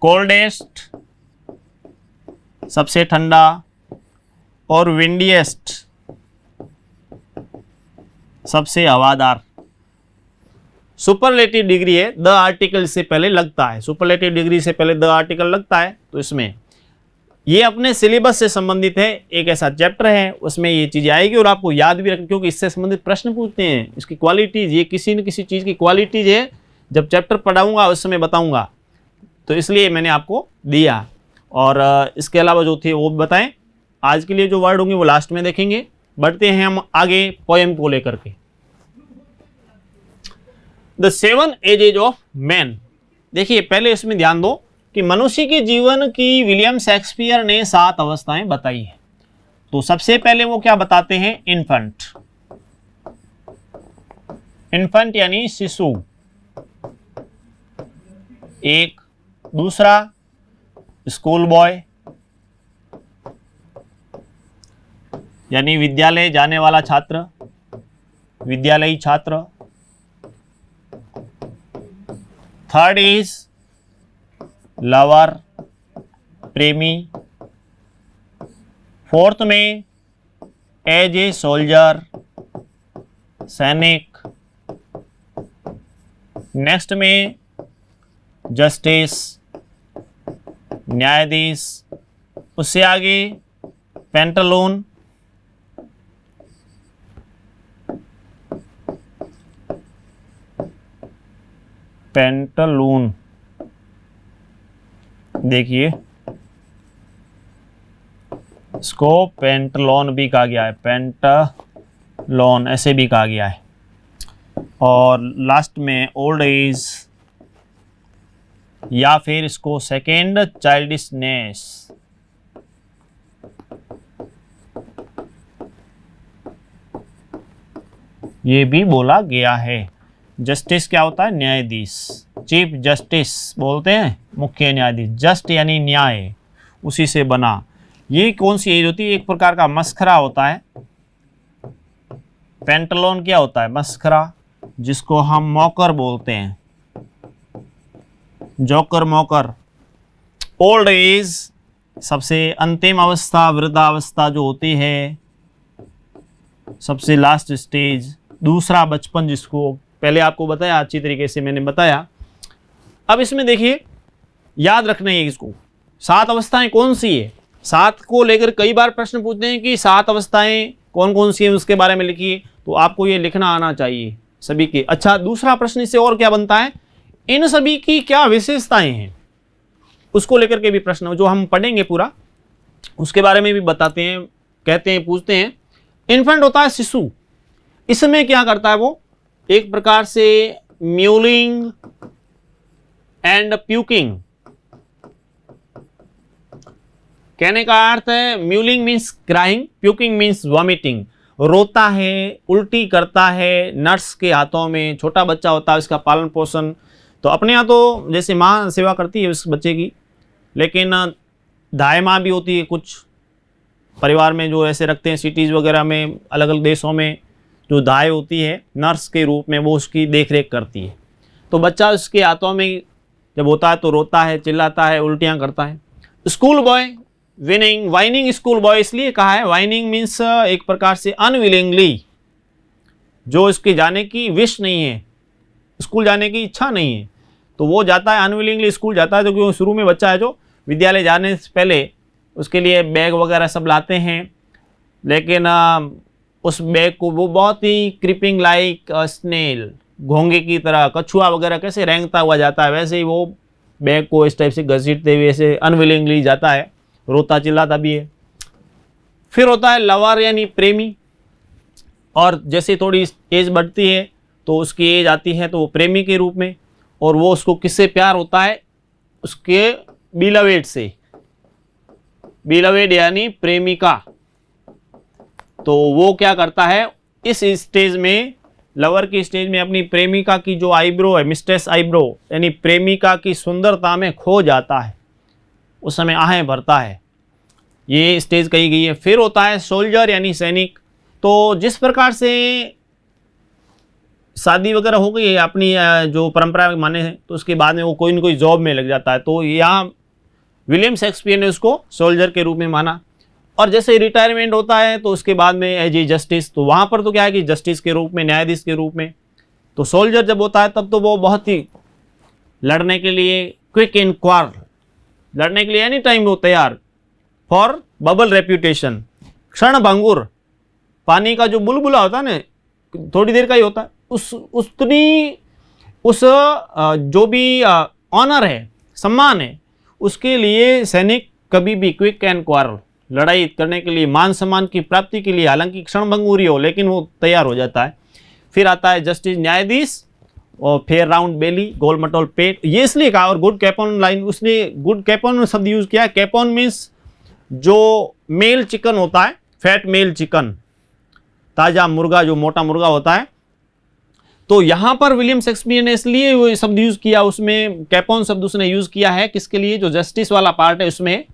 कोल्डेस्ट सबसे ठंडा, और विंडीएस्ट सबसे हवादार। सुपरलेटिव डिग्री है, द आर्टिकल से पहले लगता है, सुपरलेटिव डिग्री से पहले द आर्टिकल लगता है, तो इसमें ये अपने सिलेबस से संबंधित है, एक ऐसा चैप्टर है उसमें ये चीज़ें आएगी और आपको याद भी रखनी, क्योंकि इससे संबंधित प्रश्न पूछते हैं, इसकी क्वालिटीज, ये किसी न किसी चीज़ की क्वालिटीज है, जब चैप्टर पढ़ाऊंगा उस समय बताऊंगा, तो इसलिए मैंने आपको दिया। और इसके अलावा जो थे वो बताएं, आज के लिए जो वर्ड होंगे वो लास्ट में देखेंगे। बढ़ते हैं हम आगे पोएम को लेकर के। द 7 एजेज ऑफ मैन, देखिए पहले इसमें ध्यान दो कि मनुष्य के जीवन की विलियम शेक्सपियर ने 7 अवस्थाएं बताई है। तो सबसे पहले वो क्या बताते हैं, इन्फेंट, इन्फेंट यानी शिशु, एक, दूसरा स्कूल बॉय यानी विद्यालय जाने वाला छात्र, विद्यालयी छात्र। थर्ड इज लवर, प्रेमी। फोर्थ में एज ए सोल्जर, सैनिक। नेक्स्ट में जस्टिस, न्यायाधीश। उससे आगे पेंटालून, पेंटालून देखिए इसको पेंटालून भी कहा गया है, पेंटालून ऐसे भी कहा गया है। और लास्ट में ओल्ड एज या फिर इसको सेकेंड चाइल्डिशनेस। ये भी बोला गया है। जस्टिस क्या होता है? न्यायाधीश, चीफ जस्टिस बोलते हैं, मुख्य न्यायाधीश। जस्ट यानी न्याय, उसी से बना। ये कौन सी एज होती है? एक प्रकार का मस्खरा होता है। पेंटालून क्या होता है? मस्खरा, जिसको हम मौकर बोलते हैं, जोकर, मौकर। ओल्ड एज सबसे अंतिम अवस्था, वृद्धावस्था जो होती है, सबसे लास्ट स्टेज। दूसरा बचपन, जिसको पहले आपको बताया, अच्छी तरीके से मैंने बताया। अब इसमें देखिए, याद रखना है इसको, 7 अवस्थाएं कौन सी है। 7 को लेकर कई बार प्रश्न पूछते हैं कि 7 अवस्थाएं कौन कौन सी हैं, उसके बारे में लिखिए। तो आपको ये लिखना आना चाहिए सभी के। अच्छा, दूसरा प्रश्न इससे और क्या बनता है, इन सभी की क्या विशेषताएं हैं, उसको लेकर के भी प्रश्न जो हम पढ़ेंगे पूरा, उसके बारे में भी बताते हैं, कहते हैं, पूछते हैं। इन्फेंट होता है शिशु। इसमें क्या करता है वो? एक प्रकार से म्यूलिंग एंड प्यूकिंग। कहने का अर्थ है, mewling means crying, puking means vomiting. रोता है, उल्टी करता है, नर्स के हाथों में। छोटा बच्चा होता है, इसका पालन पोषण तो अपने यहाँ तो जैसे माँ सेवा करती है उस बच्चे की, लेकिन दाई माँ भी होती है कुछ परिवार में, जो ऐसे रखते हैं सिटीज़ वगैरह में, अलग अलग देशों में जो दाई होती है नर्स के रूप में, वो उसकी देख रेख करती है। तो बच्चा उसके हाथों में जब होता है तो रोता है, चिल्लाता है, उल्टियाँ करता है। School boy, winning, whining school boy इसलिए कहा है, वाइनिंग मीन्स एक प्रकार से अनविलिंगली, जो इसके जाने की विश नहीं है, स्कूल जाने की इच्छा नहीं है, तो वो जाता है अनविलिंगली स्कूल जाता है। तो क्योंकि शुरू में बच्चा है जो विद्यालय जाने से पहले उसके लिए बैग वगैरह सब लाते हैं, लेकिन उस बैग को वो बहुत ही क्रीपिंग लाइक स्नेल, घोंगे की तरह, कछुआ वगैरह कैसे रेंगता हुआ जाता है, वैसे ही वो बैग को इस टाइप से घसीटते हुए ऐसे अनविलिंगली जाता है, रोता चिल्लाता भी है। फिर होता है लवर यानी प्रेमी, और जैसे थोड़ी एज बढ़ती है तो उसकी एज आती है तो वो प्रेमी के रूप में, और वो उसको किससे प्यार होता है? उसके बिलवेड से। बिलवेड यानी प्रेमिका। तो वो क्या करता है इस स्टेज में, लवर की स्टेज में, अपनी प्रेमिका की जो आईब्रो है, मिस्ट्रेस आईब्रो यानी प्रेमिका की सुंदरता में खो जाता है, उस समय आहें भरता है। ये स्टेज कही गई है। फिर होता है सोल्जर यानी सैनिक। तो जिस प्रकार से शादी वगैरह हो गई है अपनी जो परंपरा माने हैं, तो उसके बाद में वो कोई न कोई जॉब में लग जाता है। तो यहाँ विलियम शेक्सपियर ने उसको सोल्जर के रूप में माना। और जैसे रिटायरमेंट होता है तो उसके बाद में एज ए जस्टिस, तो वहाँ पर तो क्या है कि जस्टिस के रूप में, न्यायाधीश के रूप में। तो सोल्जर जब होता है तब तो वो बहुत ही लड़ने के लिए, क्विक इन क्वार, लड़ने के लिए एनी टाइम वो तैयार, फॉर बबल रेप्यूटेशन, क्षण भंगुर। पानी का जो बुलबुला होता है ना, थोड़ी देर का ही होता है, उस जो भी ऑनर है, सम्मान है, उसके लिए सैनिक कभी भी क्विक एंड क्वारल, लड़ाई करने के लिए, मान सम्मान की प्राप्ति के लिए, हालांकि क्षण भंगुरी हो लेकिन वो तैयार हो जाता है। फिर आता है जस्टिस न्यायाधीश, और फेयर राउंड बेली, गोल मटोल पेट, ये इसलिए कहा। और गुड कैपॉन लाइन, उसने गुड कैपॉन शब्द यूज किया। कैपॉन मीन्स जो मेल चिकन होता है, फैट मेल चिकन, ताज़ा मुर्गा, जो मोटा मुर्गा होता है, तो यहां पर विलियम शेक्सपियर ने इसलिए वो शब्द यूज किया, उसमें कैपोन शब्द उसने यूज किया है किसके लिए, जो जस्टिस वाला पार्ट है उसमें,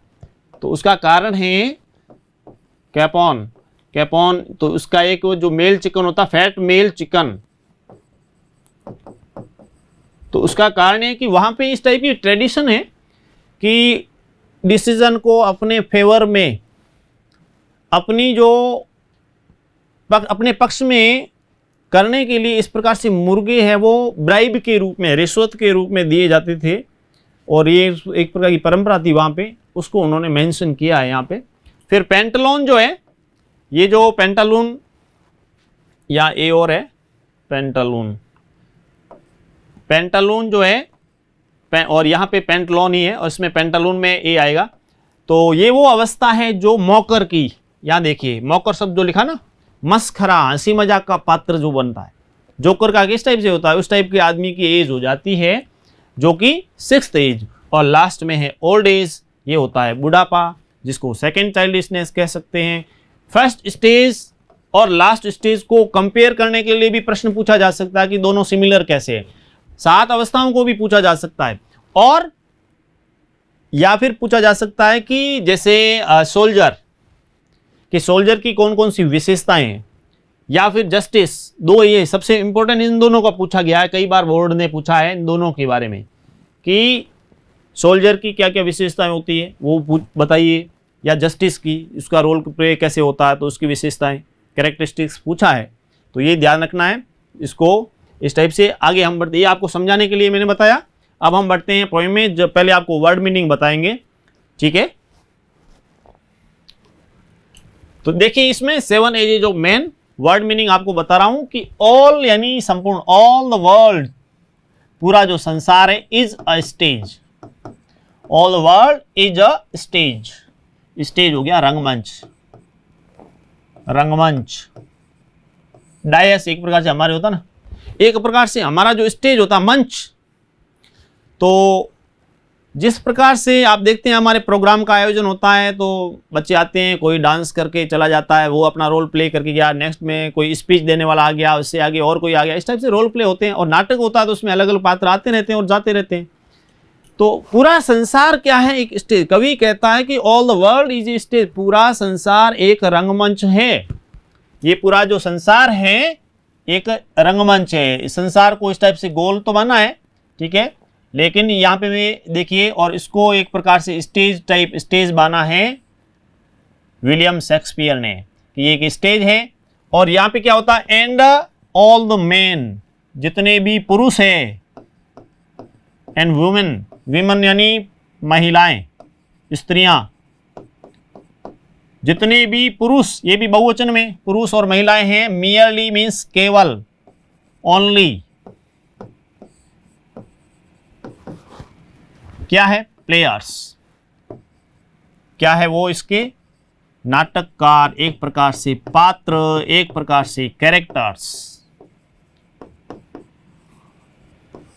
तो उसका कारण है कैपोन। कैपोन तो उसका एक जो मेल चिकन होता, फैट मेल चिकन, तो उसका कारण है कि वहां पे इस टाइप की ट्रेडिशन है कि डिसीजन को अपने फेवर में, अपनी जो अपने पक्ष में करने के लिए इस प्रकार से मुर्गे हैं वो ब्राइब के रूप में, रिश्वत के रूप में दिए जाते थे, और ये एक प्रकार की परंपरा थी वहाँ पे, उसको उन्होंने मेंशन किया है यहाँ पे। फिर पेंटालून जो है, ये जो पेंटालून या ए और है पेंटालून, पेंटालून जो है और यहाँ पे पेंटलॉन ही है और इसमें पेंटालून में ए आएगा, तो ये वो अवस्था है जो मौकर की, यहाँ देखिए मौकर शब्द जो लिखा ना, मस्खरा, हंसी मजाक का पात्र जो बनता है, जोकर का किस टाइप से होता है, उस टाइप के आदमी की एज हो जाती है जो कि 6th एज, और लास्ट में है ओल्ड एज, ये होता है बुढ़ापा, जिसको सेकेंड चाइल्डिशनेस कह सकते हैं। फर्स्ट स्टेज और लास्ट स्टेज को कंपेयर करने के लिए भी प्रश्न पूछा जा सकता है कि दोनों सिमिलर कैसे है, 7 अवस्थाओं को भी पूछा जा सकता है, और या फिर पूछा जा सकता है कि जैसे सोल्जर कि सोल्जर की कौन कौन सी विशेषताएं हैं, या फिर जस्टिस, दो ये सबसे इंपॉर्टेंट इन दोनों का पूछा गया है, कई बार बोर्ड ने पूछा है इन दोनों के बारे में कि सोल्जर की क्या क्या विशेषताएं होती है वो बताइए, या जस्टिस की उसका रोल प्ले कैसे होता है तो उसकी विशेषताएं, कैरेक्टरिस्टिक्स पूछा है, तो ये ध्यान रखना है इसको। इस टाइप से आगे हम बढ़ते, ये आपको समझाने के लिए मैंने बताया। अब हम बढ़ते हैं पोएम में, जब पहले आपको वर्ड मीनिंग बताएंगे, ठीक है। तो देखिए इसमें 7 edges of man, word meaning आपको बता रहा हूं कि ऑल यानी संपूर्ण, ऑल द वर्ल्ड, पूरा जो संसार है, is a stage, all the world is a stage, stage हो गया रंगमंच, रंगमंच, डायस एक प्रकार से हमारे होता ना, एक प्रकार से हमारा जो स्टेज होता मंच। तो जिस प्रकार से आप देखते हैं हमारे प्रोग्राम का आयोजन होता है, तो बच्चे आते हैं, कोई डांस करके चला जाता है, वो अपना रोल प्ले करके गया, नेक्स्ट में कोई स्पीच देने वाला आ गया, उससे आगे और कोई आ गया, इस टाइप से रोल प्ले होते हैं। और नाटक होता है तो उसमें अलग अलग पात्र आते रहते हैं और जाते रहते हैं। तो पूरा संसार क्या है, एक स्टेज। कवि कहता है कि all the world is a stage, पूरा संसार एक रंगमंच है। ये पूरा जो संसार है एक रंगमंच है। इस संसार को इस टाइप से गोल तो बना है, ठीक है, लेकिन यहाँ पे में देखिए, और इसको एक प्रकार से स्टेज टाइप स्टेज बना है विलियम शेक्सपियर ने, कि ये एक स्टेज है। और यहाँ पे क्या होता है, एंड ऑल द मेन, जितने भी पुरुष है, एंड वुमेन, विमेन यानी महिलाएं, स्त्रियां, जितने भी पुरुष, ये भी बहुवचन में पुरुष और महिलाएं हैं, मियरली मीन्स केवल, ओनली, क्या है, प्लेयर्स, क्या है वो, इसके नाटककार, एक प्रकार से पात्र, एक प्रकार से कैरेक्टर्स,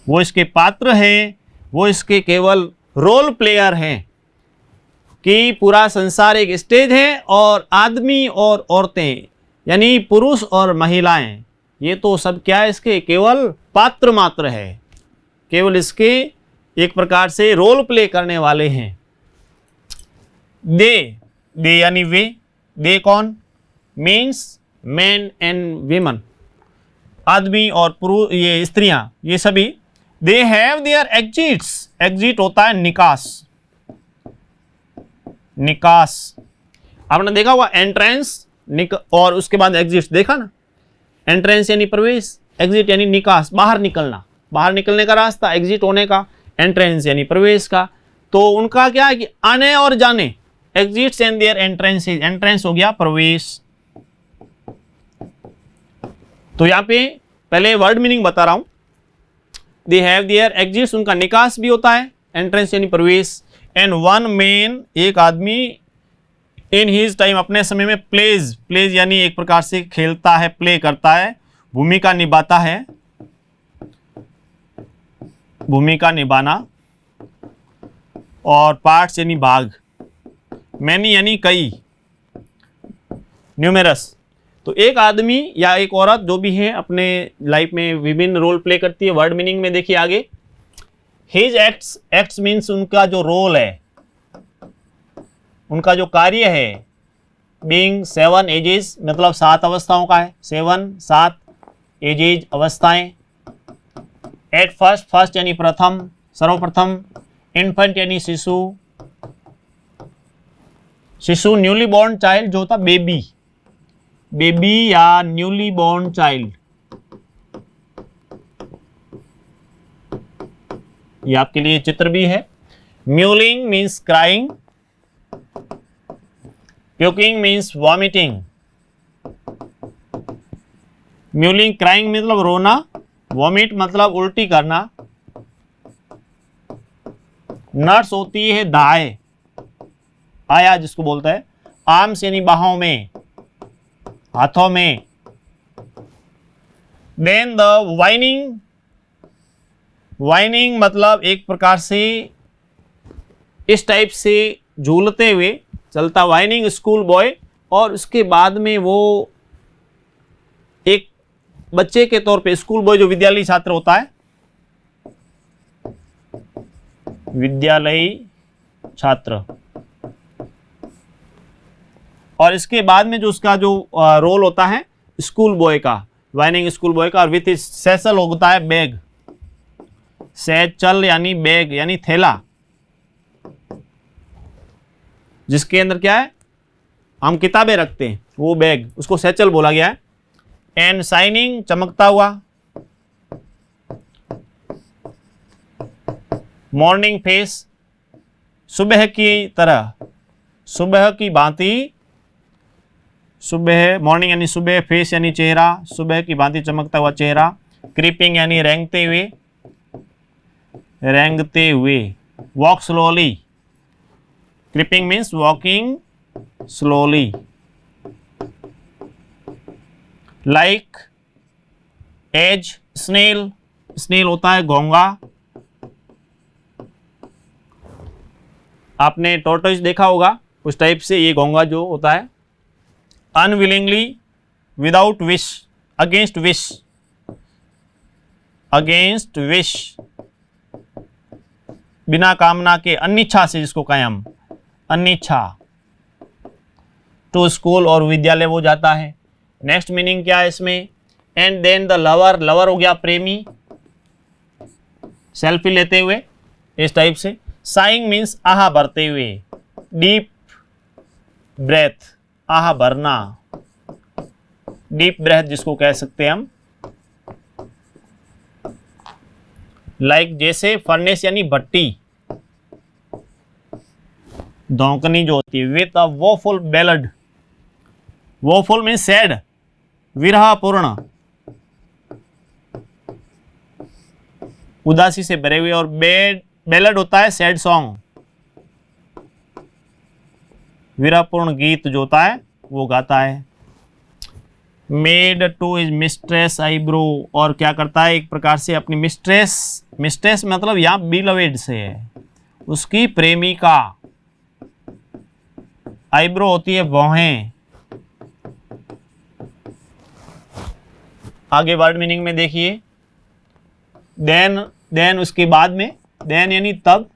वो इसके पात्र हैं, वो इसके केवल रोल प्लेयर हैं, कि पूरा संसार एक स्टेज है और आदमी और औरतें यानी पुरुष और महिलाएं, ये तो सब क्या है, इसके केवल पात्र मात्र है, केवल इसके एक प्रकार से रोल प्ले करने वाले हैं। दे यानी वे, दे कौन, मीन्स मैन एंड वीमन, आदमी और पुरुष, ये स्त्रियां, ये सभी, they have their exits, exit होता है निकास, निकास, आपने देखा हुआ एंट्रेंस और उसके बाद एग्जिट, देखा ना, एंट्रेंस यानी प्रवेश, एग्जिट यानी निकास, बाहर निकलना, बाहर निकलने का रास्ता, एग्जिट होने का, एंट्रेंस यानी प्रवेश का। तो उनका क्या है कि आने और जाने, exits and their entrances, entrance हो गया प्रवेश। तो यहां पे पहले वर्ड मीनिंग बता रहा हूं, दे हैव देयर एग्जिट्स, उनका निकास भी होता है, एंट्रेंस यानी प्रवेश, एंड वन मैन, एक आदमी, इन हिज टाइम, अपने समय में, प्लेज, प्लेज यानी एक प्रकार से खेलता है, प्ले करता है, भूमिका निभाता है, भूमिका निभाना, और पार्ट्स यानी भाग, मैनी यानी कई, न्यूमेरस, तो एक आदमी या एक औरत जो भी है अपने लाइफ में विभिन्न रोल प्ले करती है। वर्ड मीनिंग में देखिए आगे, हिज एक्ट्स, एक्ट्स मीन्स उनका जो रोल है, उनका जो कार्य है। बीइंग 7 एजेस मतलब 7 अवस्थाओं का है, 7 एजेज अवस्थाएं। एट फर्स्ट, फर्स्ट यानी प्रथम, सर्वप्रथम। इन्फेंट यानी शिशु, शिशु न्यूली बॉर्न चाइल्ड जो होता बेबी, बेबी या न्यूली बॉर्न चाइल्ड, ये आपके लिए चित्र भी है। Mewling means crying, puking means vomiting. Mewling crying मतलब रोना, वॉमिट मतलब उल्टी करना। नर्स होती है दाएं, आया जिसको बोलता है। आर्म्स यानी बाहों में, हाथों में। देन द वाइनिंग, वाइनिंग मतलब एक प्रकार से इस टाइप से झूलते हुए चलता, वाइनिंग स्कूल बॉय। और उसके बाद में वो एक बच्चे के तौर पे, स्कूल बॉय जो विद्यालयी छात्र होता है, विद्यालयी छात्र। और इसके बाद में जो उसका जो रोल होता है स्कूल बॉय का, वाइनिंग स्कूल बॉय का। और विथ सैचल होता है बैग, सैचल यानी बैग यानी थैला, जिसके अंदर क्या है, हम किताबें रखते हैं, वो बैग, उसको सैचल बोला गया है। एंड शाइनिंग चमकता हुआ। मॉर्निंग फेस सुबह की तरह, सुबह की भांति। सुबह, मॉर्निंग यानी सुबह, फेस यानी चेहरा, सुबह की भांति चमकता हुआ चेहरा। क्रीपिंग यानी रेंगते हुए, रेंगते हुए। Walk slowly, creeping means walking slowly. Like, as, snail, snail होता है घोंगा। आपने टॉर्टोइस देखा होगा, उस टाइप से ये घोंगा जो होता है। Unwillingly, without wish, against wish, against wish, बिना कामना के, अनिच्छा से जिसको कहें हम, अनिच्छा। टू स्कूल और विद्यालय वो जाता है। नेक्स्ट मीनिंग क्या है इसमें, and then the lover, lover हो गया प्रेमी, सेल्फी लेते हुए इस टाइप से। साइंग मीन्स आहा भरते हुए, डीप ब्रेथ, आहा भरना, डीप ब्रेथ जिसको कह सकते हैं हम। लाइक जैसे, फर्नेस यानी भट्टी, धौंकनी जो होती है। With a woeful ballad, woeful means sad, विरहपूर्ण, उदासी से भरे हुए। और बैलड होता है सैड सॉन्ग, विरहपूर्ण गीत जो होता है वो गाता है। Made two is mistress eyebrow, और क्या करता है, एक प्रकार से अपनी मिस्ट्रेस, मिस्ट्रेस मतलब यहां बिलवेड से है, उसकी प्रेमिका। आईब्रो होती है भौहें। आगे वर्ड मीनिंग में देखिए, देन, देन उसके बाद में, देन यानी तब,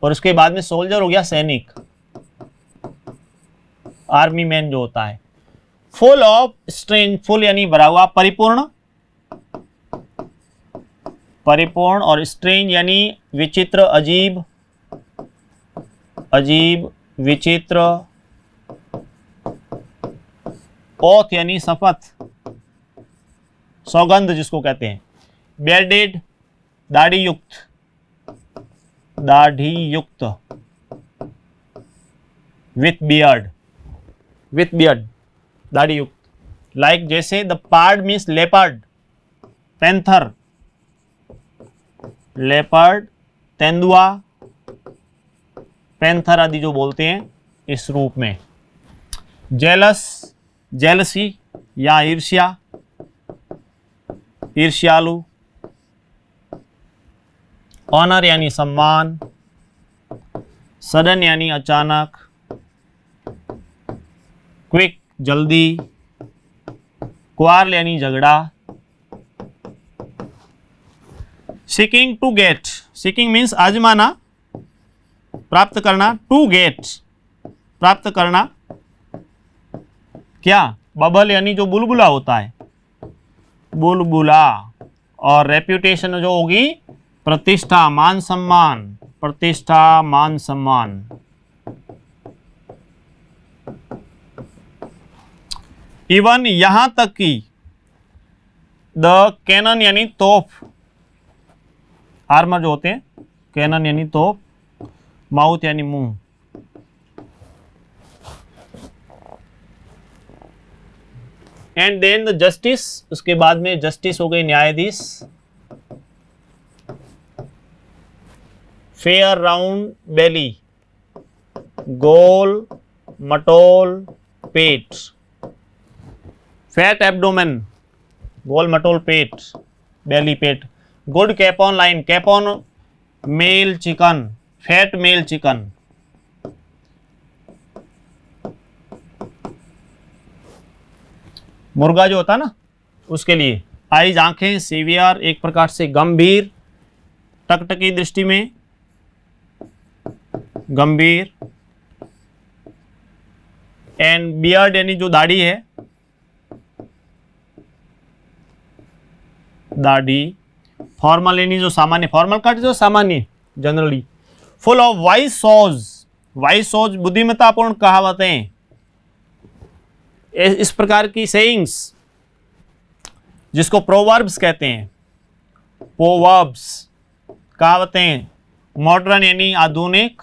और उसके बाद में सोल्जर हो गया सैनिक, आर्मी मैन जो होता है। फुल ऑफ स्ट्रेंज, फुल यानी भरा हुआ, परिपूर्ण, परिपूर्ण। और स्ट्रेंज यानी विचित्र, अजीब, अजीब, विचित्र। ओथ यानी शपथ, सौगंध जिसको कहते हैं। बेयर्डेड, दाढ़ी युक्त, दाढ़ी युक्त। विथ बियर्ड, विथ बियर्ड, दाढ़ी युक्त। लाइक जैसे, the pard means leopard, panther, leopard, तेंदुआ, पैंथर आदि जो बोलते हैं इस रूप में। जेलस, जेलसी या ईर्ष्या, ईर्ष्यालु। ऑनर यानी सम्मान, सडन यानी अचानक, क्विक जल्दी, क्वार्ल यानी झगड़ा, seeking to get, seeking means आजमाना, प्राप्त करना, टू गेट प्राप्त करना, क्या, बबल यानी जो बुलबुला होता है, बुलबुला, और रेप्यूटेशन जो होगी प्रतिष्ठा, मान सम्मान, प्रतिष्ठा मान सम्मान। इवन यहां तक कि द कैनन यानी तोप, आर्मर जो होते हैं, कैनन यानी तोप, माउथ यानी मुंह। एंड देन द जस्टिस, उसके बाद में जस्टिस हो गई न्यायाधीश। फेयर राउंड बेली, गोल मटोल पेट, फैट एब्डोमेन, गोल मटोल पेट, बेली पेट। Good capon line, capon male chicken, fat male chicken. मुर्गा जो होता है ना, उसके लिए। आइज आंखें, सीवियर एक प्रकार से गंभीर, टकटकी दृष्टि में, गंभीर। एंड बियर्ड यानी जो दाढ़ी है, दाढ़ी। फॉर्मल यानी जो सामान्य, फॉर्मल कट जो सामान्य generally. Full of wise saws, wise saws बुद्धिमत्तापूर्ण कहावतें, इस प्रकार की सेइंग्स जिसको प्रोवर्ब्स कहते हैं, प्रोवर्ब्स कहावतें। मॉडर्न यानी आधुनिक,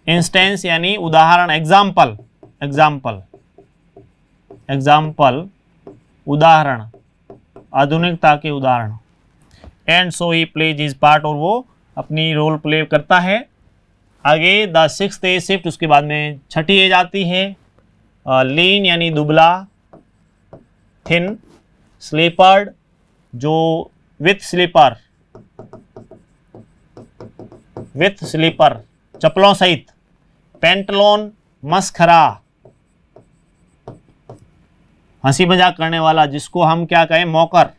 इंस्टेंस यानी उदाहरण, एग्जाम्पल, एग्जाम्पल, एग्जाम्पल उदाहरण, आधुनिकता के उदाहरण। And so he plays his part, और वो अपनी रोल प्ले करता है। आगे द सिक्स्थ एज शिफ्ट, उसके बाद में छठी एज आती है। लीन यानी दुबला, थिन, स्लीपर्ड जो विथ स्लीपर, विथ स्लीपर चप्पलों सहित। पेंटलोन मस्खरा, हंसी मजाक करने वाला, जिसको हम क्या कहें, मौकर।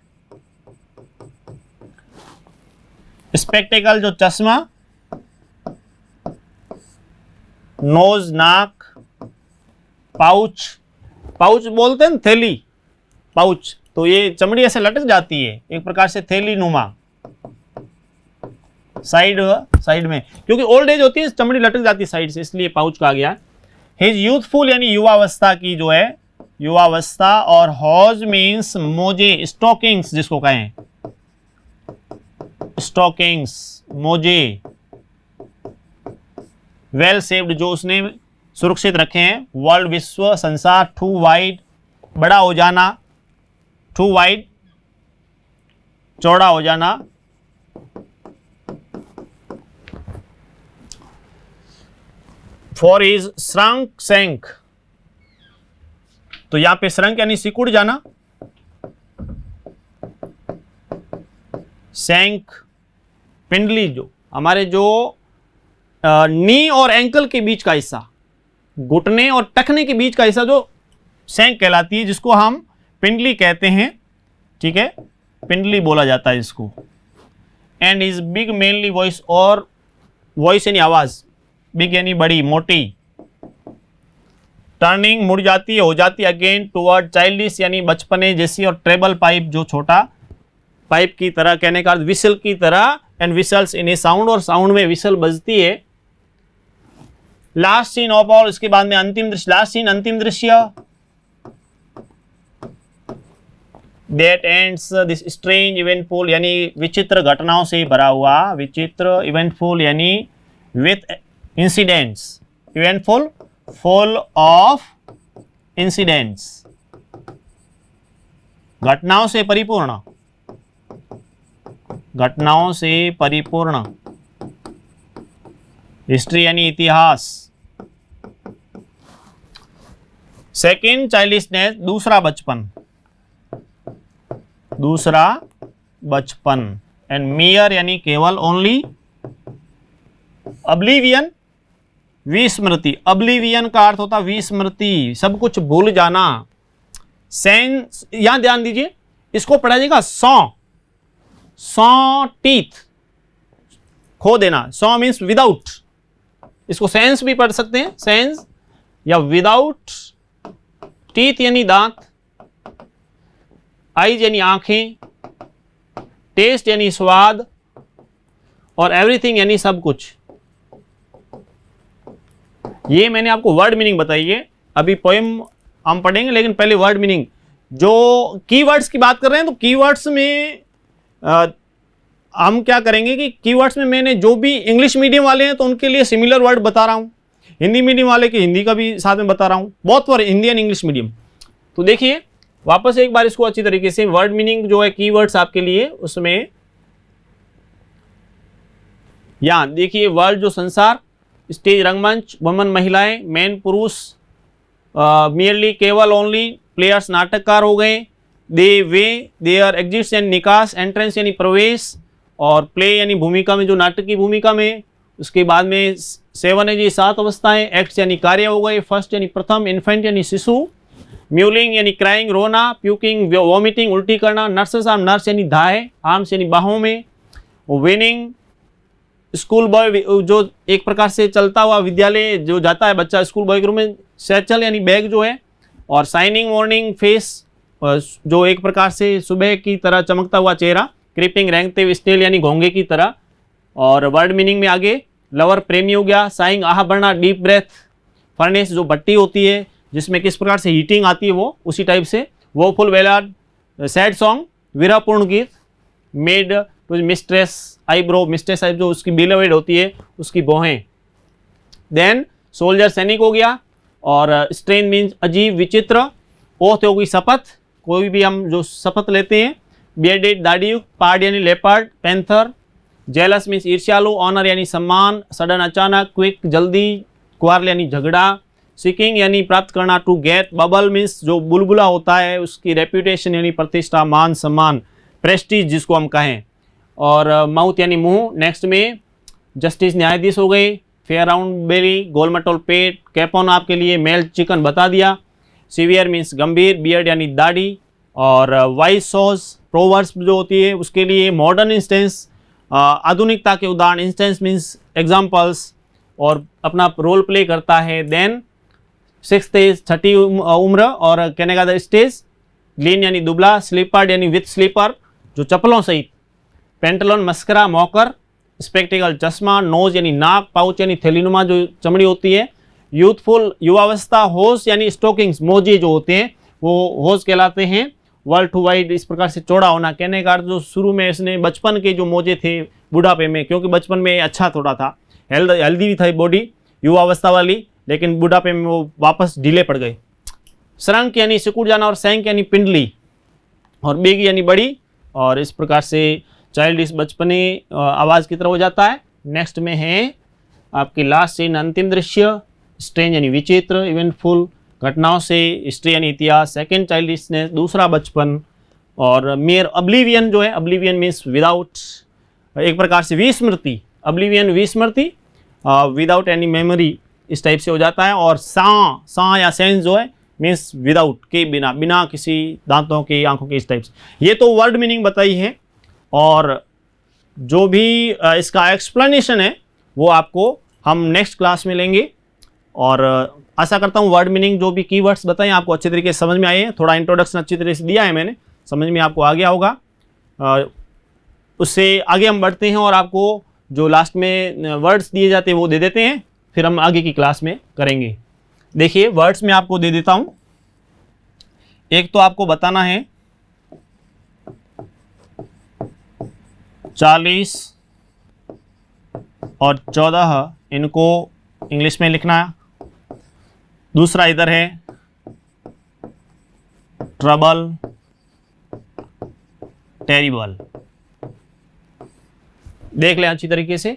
स्पेक्टिकल जो चश्मा, नोज नाक। पाउच, पाउच बोलते हैं थैली, पाउच, तो ये चमड़ी ऐसे लटक जाती है, एक प्रकार से थैली नुमा। साइड, साइड में, क्योंकि ओल्ड एज होती है चमड़ी लटक जाती है साइड से, इसलिए पाउच कहा गया। हिज यूथफुल यानी युवावस्था की जो है, युवावस्था। और हॉज मीन्स मोजे, स्टॉकिंग्स जिसको कहें, स्टॉकिंग्स, मोजे। वेल सेव्ड जो उसने सुरक्षित रखे हैं। वर्ल्ड विश्व, संसार। टू वाइड बड़ा हो जाना, टू वाइड चौड़ा हो जाना। फॉर इज श्रंक सैंक, तो यहां पे श्रंक यानी सिकुड़ जाना, सैंक पिंडली, जो हमारे जो नी और एंकल के बीच का हिस्सा, घुटने और टखने के बीच का हिस्सा जो सैंक कहलाती है, जिसको हम पिंडली कहते हैं, ठीक है, पिंडली बोला जाता है इसको। And is big mainly voice, और वॉइस यानी आवाज, बिग यानी बड़ी मोटी। टर्निंग मुड़ जाती है, हो जाती है अगेन टुवर्ड चाइल्डिश यानी बचपने जैसी। और ट्रेबल पाइप जो छोटा पाइप की तरह, कहने का अर्थ विसल की तरह। And whistles in A sound, और साउंड में विसल बजती है। लास्ट सीन ऑफ ऑल, इसके बाद में अंतिम दृश्य, लास्ट सीन अंतिम दृश्य। That ends this strange eventful यानी विचित्र घटनाओं से भरा हुआ, विचित्र, इवेंटफुल यानी with incidents, eventful full of incidents, घटनाओं से परिपूर्ण, घटनाओं से परिपूर्ण। हिस्ट्री यानी इतिहास। सेकेंड चाइल्डिशनेस, दूसरा बचपन, दूसरा बचपन। एंड मियर यानी केवल, ओनली। ऑब्लिवियन विस्मृति, ऑब्लिवियन का अर्थ होता है विस्मृति, सब कुछ भूल जाना। सेंस, यहां ध्यान दीजिए, इसको पढ़ा जाएगा सॉ, सॉ टीथ, खो देना। सॉ मीन्स विदाउट, इसको सेंस भी पढ़ सकते हैं, सेंस या विदाउट, टीथ यानी दांत, आईज यानी आंखें, टेस्ट यानी स्वाद, और एवरीथिंग यानी सब कुछ। ये मैंने आपको वर्ड मीनिंग बताई है, अभी पोएम हम पढ़ेंगे, लेकिन पहले वर्ड मीनिंग। जो कीवर्ड्स की बात कर रहे हैं, तो कीवर्ड्स में हम क्या करेंगे कि कीवर्ड्स में मैंने जो भी इंग्लिश मीडियम वाले हैं तो उनके लिए सिमिलर वर्ड बता रहा हूँ, हिंदी मीडियम वाले के हिंदी का भी साथ में बता रहा हूँ, बहुत for Indian and English medium. तो देखिए वापस एक बार इसको अच्छी तरीके से, वर्ड मीनिंग जो है कीवर्ड्स आपके लिए, उसमें यहाँ देखिए वर्ल्ड जो संसार, स्टेज रंगमंच, वुमन महिलाएं, मैन पुरुष, मियरली केवल ओनली, प्लेयर्स नाटककार हो गए, दे वे, देयर, एग्जिस्ट यानी निकास, एंट्रेंस यानी प्रवेश, और प्ले यानी भूमिका में, जो नाटक की भूमिका में। उसके बाद में 7 है जी 7 अवस्थाएं, एक्ट्स यानी कार्य हो गए, फर्स्ट यानी प्रथम, इन्फेंट यानी शिशु, म्यूलिंग यानी क्राइंग रोना, प्यूकिंग वॉमिटिंग उल्टी करना, नर्सेस आर्म, नर्स यानी धाए, आर्म्स यानी बाहों में, विनिंग स्कूल बॉय जो एक प्रकार से चलता हुआ विद्यालय जो जाता है बच्चा स्कूल बॉय के रूप में, सैचल यानी बैग जो है, और शाइनिंग मॉर्निंग फेस जो एक प्रकार से सुबह की तरह चमकता हुआ चेहरा, क्रीपिंग रेंगते हुए स्टेल यानी घोंगे की तरह। और वर्ड मीनिंग में आगे लवर प्रेमी हो गया, साइंग आह भरना, डीप ब्रेथ, फर्नेस जो भट्टी होती है जिसमें किस प्रकार से हीटिंग आती है वो उसी टाइप से, वो फुल वेलाड, सैड सॉन्ग, विरहपूर्ण गीत, made to mistress eyebrow, mistress eye जो उसकी बिलवेड होती है उसकी बोहें। देन सोल्जर सैनिक हो गया, और स्ट्रेन मीन्स अजीब विचित्र, ओथ हो गई शपथ, कोई भी हम जो शपथ लेते हैं, बियर्डेड दाढ़ीयुक्त, पार्ड यानी लेपर्ड, पैंथर, जेलस मीन्स ईर्ष्यालु, ऑनर यानी सम्मान, सडन अचानक, क्विक जल्दी, क्वारल यानी झगड़ा, सीकिंग यानी प्राप्त करना, टू गेट, बबल मीन्स जो बुलबुला होता है उसकी, रेप्यूटेशन यानी प्रतिष्ठा, मान सम्मान, प्रेस्टीज जिसको हम कहें, और माउथ यानी मुंह। नेक्स्ट में जस्टिस न्यायाधीश हो गए, फेयर राउंड बेरी, गोलमटोल पेट, कैपोन आपके लिए मेल चिकन बता दिया, सीवियर मीन्स गंभीर, बियर्ड यानी दाढ़ी, और वाइस सॉज प्रोवर्ब्स जो होती है उसके लिए मॉडर्न इंस्टेंस, आधुनिकता के उदाहरण, इंस्टेंस मीन्स एग्जाम्पल्स, और अपना रोल प्ले करता है। देन 6th एज 6ठी उम्र, और कहने का स्टेज, लीन यानी दुबला, स्लीपर्ड यानी विथ स्लीपर जो चप्पलों सहित, पेंटलोन मस्करा मौकर, स्पेक्टिकल चश्मा, नोज यानी नाक, पाउच यानी थैलीनुमा जो चमड़ी होती है, यूथफुल युवावस्था, होस यानी स्टोकिंग्स मोजे जो होते हैं वो होस कहलाते हैं, वर्ल्ड टू वाइड इस प्रकार से चौड़ा होना, कहने का जो शुरू में इसने बचपन के जो मोजे थे बुढ़ापे में, क्योंकि बचपन में अच्छा थोड़ा था, हेल्दी भी था बॉडी युवावस्था वाली, लेकिन बुढ़ापे में वो वापस ढीले पड़ गए। श्रंक यानी सिकुड़ जाना, और सैंक यानी पिंडली, और बिग यानी बड़ी, और इस प्रकार से चाइल्ड इस बचपने आवाज़ की तरह हो जाता है। नेक्स्ट में है आपकी लास्ट सीन, अंतिम दृश्य, स्ट्रेंज यानी विचित्र, इवेंटफुल घटनाओं से, हिस्ट्री यानी इतिहास, सेकेंड चाइल्डिशनेस दूसरा बचपन, और मेयर ऑब्लिवियन जो है, ऑब्लिवियन मीन्स विदाउट, एक प्रकार से विस्मृति, ऑब्लिवियन विस्मृति, विदाउट एनी मेमोरी इस टाइप से हो जाता है। और सा या सेंस जो है मीन्स विदाउट के बिना, बिना किसी दांतों की आंखों की, इस टाइप से। ये तो वर्ड मीनिंग बताई है, और जो भी इसका एक्सप्लेनेशन है वो आपको हम नेक्स्ट क्लास में लेंगे। और आशा करता हूँ वर्ड मीनिंग जो भी कीवर्ड्स बताएं आपको अच्छे तरीके से समझ में आए हैं, थोड़ा इंट्रोडक्शन अच्छी तरीके से दिया है मैंने, समझ में आपको आ गया होगा। उससे आगे हम बढ़ते हैं और आपको जो लास्ट में वर्ड्स दिए जाते हैं वो दे देते हैं, फिर हम आगे की क्लास में करेंगे। देखिए वर्ड्स में आपको दे देता हूँ, एक तो आपको बताना है 40 और 14, इनको इंग्लिश में लिखना है। दूसरा इधर है ट्रबल, टेरिबल, देख लें अच्छी तरीके से,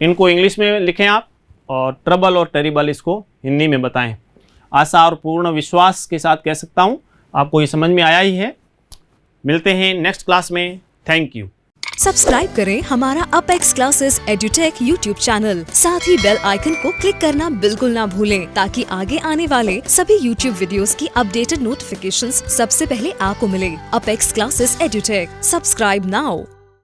इनको इंग्लिश में लिखें आप, और ट्रबल और टेरिबल इसको हिंदी में बताएं। आशा और पूर्ण विश्वास के साथ कह सकता हूं आपको ये समझ में आया ही है। मिलते हैं नेक्स्ट क्लास में। Thank you. सब्सक्राइब करें हमारा apex classes edutech YouTube channel. साथ ही बेल आइकन को क्लिक करना बिल्कुल ना भूलें ताकि आगे आने वाले सभी यूट्यूब वीडियोस की अपडेटेड नोटिफिकेशंस सबसे पहले आपको मिले। Apex classes edutech, subscribe now.